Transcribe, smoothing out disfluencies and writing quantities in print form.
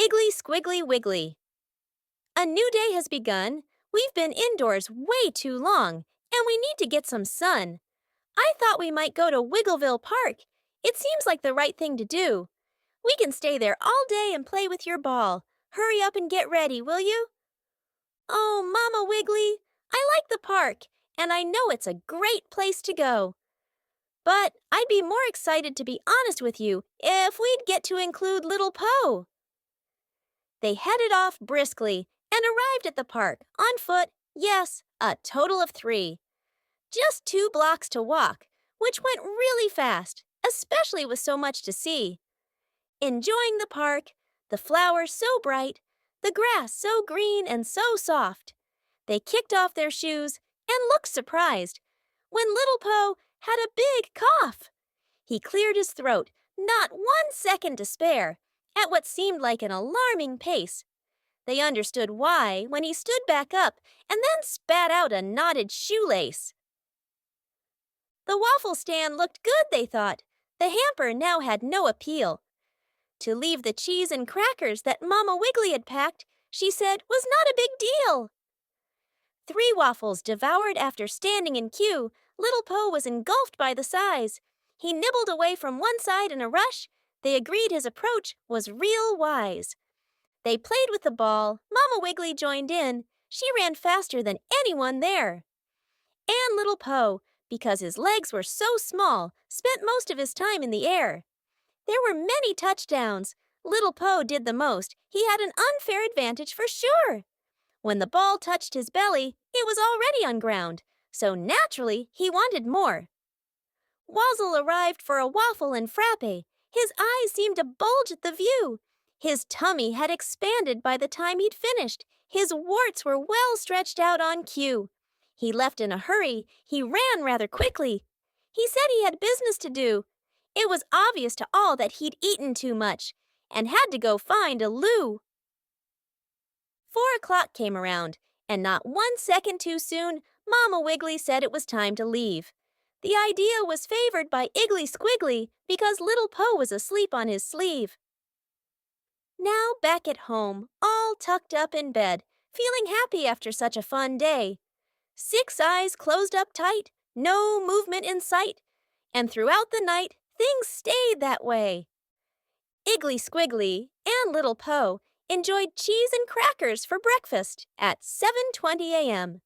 Iggly Squiggly Wiggly. A new day has begun. We've been indoors way too long, and we need to get some sun. I thought we might go to Wiggleville Park. It seems like the right thing to do. We can stay there all day and play with your ball. Hurry up and get ready, will you? Oh, Mama Wiggly, I like the park, and I know it's a great place to go. But I'd be more excited, to be honest with you, if we'd get to include Little Po. They headed off briskly and arrived at the park on foot, yes, a total of 3. Just 2 blocks to walk, which went really fast, especially with so much to see. Enjoying the park, the flowers so bright, the grass so green and so soft. They kicked off their shoes and looked surprised when Little Po had a big cough. He cleared his throat, not 1 second to spare, at what seemed like an alarming pace. They understood why when he stood back up and then spat out a knotted shoelace. The waffle stand looked good, they thought. The hamper now had no appeal. To leave the cheese and crackers that Mama Wiggly had packed, she said, was not a big deal. 3 waffles devoured after standing in queue, Little Po was engulfed by the size. He nibbled away from one side in a rush. They agreed his approach was real wise. They played with the ball. Mama Wiggly joined in. She ran faster than anyone there. And Little Po, because his legs were so small, spent most of his time in the air. There were many touchdowns. Little Po did the most. He had an unfair advantage for sure. When the ball touched his belly, it was already on ground, so naturally he wanted more. Wazzle arrived for a waffle and frappe. His eyes seemed to bulge at the view. His tummy had expanded by the time he'd finished. His warts were well stretched out on cue. He left in a hurry. He ran rather quickly. He said he had business to do. It was obvious to all that he'd eaten too much and had to go find a loo. 4 o'clock came around, and not 1 second too soon, Mama Wiggly said it was time to leave. The idea was favored by Iggly Squiggly because Little Po was asleep on his sleeve. Now back at home, all tucked up in bed, feeling happy after such a fun day. 6 eyes closed up tight, no movement in sight, and throughout the night, things stayed that way. Iggly Squiggly and Little Po enjoyed cheese and crackers for breakfast at 7:20 a.m.